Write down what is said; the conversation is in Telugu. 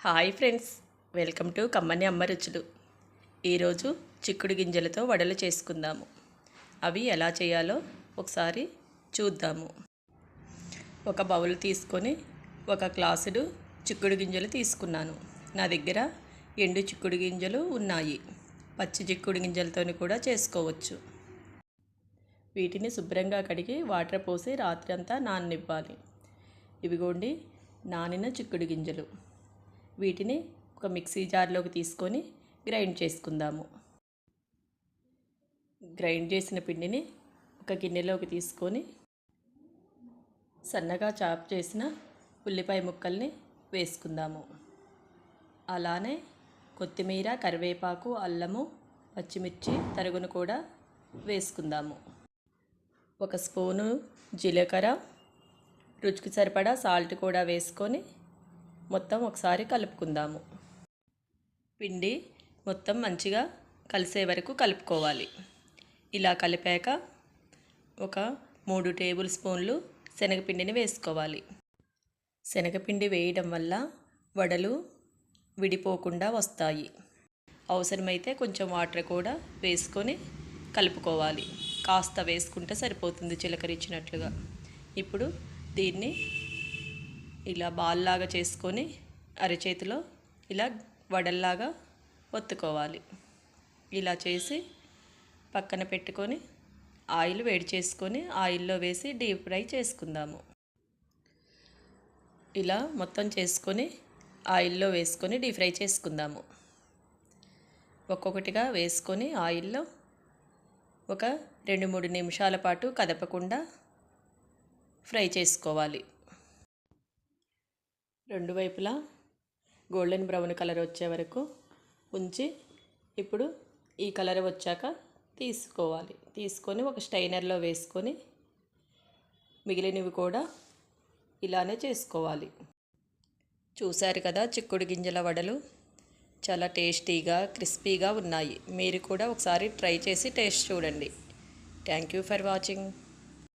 హాయ్ ఫ్రెండ్స్, వెల్కమ్ టు కమ్మని అమ్మ రుచులు. ఈరోజు చిక్కుడు గింజలతో వడలు చేసుకుందాము. అవి ఎలా చేయాలో ఒకసారి చూద్దాము. ఒక బౌల్ తీసుకొని ఒక గ్లాసుడు చిక్కుడు గింజలు తీసుకున్నాను. నా దగ్గర ఎండు చిక్కుడు గింజలు ఉన్నాయి. పచ్చి చిక్కుడు గింజలతో కూడా చేసుకోవచ్చు. వీటిని శుభ్రంగా కడిగి వాటర్ పోసి రాత్రి అంతా నాననివ్వాలి. ఇవిగోండి నానిన చిక్కుడు గింజలు. వీటిని ఒక మిక్సీ జార్లోకి తీసుకొని గ్రైండ్ చేసుకుందాము. గ్రైండ్ చేసిన పిండిని ఒక గిన్నెలోకి తీసుకొని సన్నగా చాప్ చేసిన ఉల్లిపాయ ముక్కల్ని వేసుకుందాము. అలానే కొత్తిమీర, కరివేపాకు, అల్లము, పచ్చిమిర్చి తరుగును కూడా వేసుకుందాము. ఒక స్పూను జీలకర్ర, రుచికి సరిపడా సాల్ట్ కూడా వేసుకొని మొత్తం ఒకసారి కలుపుకుందాము. పిండి మొత్తం మంచిగా కలిసే వరకు కలుపుకోవాలి. ఇలా కలిపాక ఒక 3 టేబుల్ స్పూన్లు శనగపిండిని వేసుకోవాలి. శనగపిండి వేయడం వల్ల వడలు విడిపోకుండా వస్తాయి. అవసరమైతే కొంచెం వాటర్ కూడా వేసుకొని కలుపుకోవాలి. కాస్త వేసుకుంటే సరిపోతుంది, చిలకరించినట్లుగా. ఇప్పుడు దీన్ని ఇలా బాల్లాగా చేసుకొని అరచేతిలో ఇలా వడల్లాగా ఒత్తుకోవాలి. ఇలా చేసి పక్కన పెట్టుకొని ఆయిల్ వేడి చేసుకొని ఆయిల్లో వేసి డీప్ ఫ్రై చేసుకుందాము. ఇలా మొత్తం చేసుకొని ఆయిల్లో వేసుకొని డీప్ ఫ్రై చేసుకుందాము. ఒక్కొక్కటిగా వేసుకొని ఆయిల్లో ఒక 2-3 నిమిషాల పాటు కదపకుండా ఫ్రై చేసుకోవాలి. రెండు వైపులా గోల్డెన్ బ్రౌన్ కలర్ వచ్చే వరకు ఉంచి ఇప్పుడు ఈ కలర్ వచ్చాక తీసుకొని ఒక స్టైనర్లో వేసుకొని మిగిలినవి కూడా ఇలానే చేసుకోవాలి. చూశారు కదా, చిక్కుడు గింజల వడలు చాలా టేస్టీగా, క్రిస్పీగా ఉన్నాయి. మీరు కూడా ఒకసారి ట్రై చేసి టేస్ట్ చూడండి. Thank you for watching.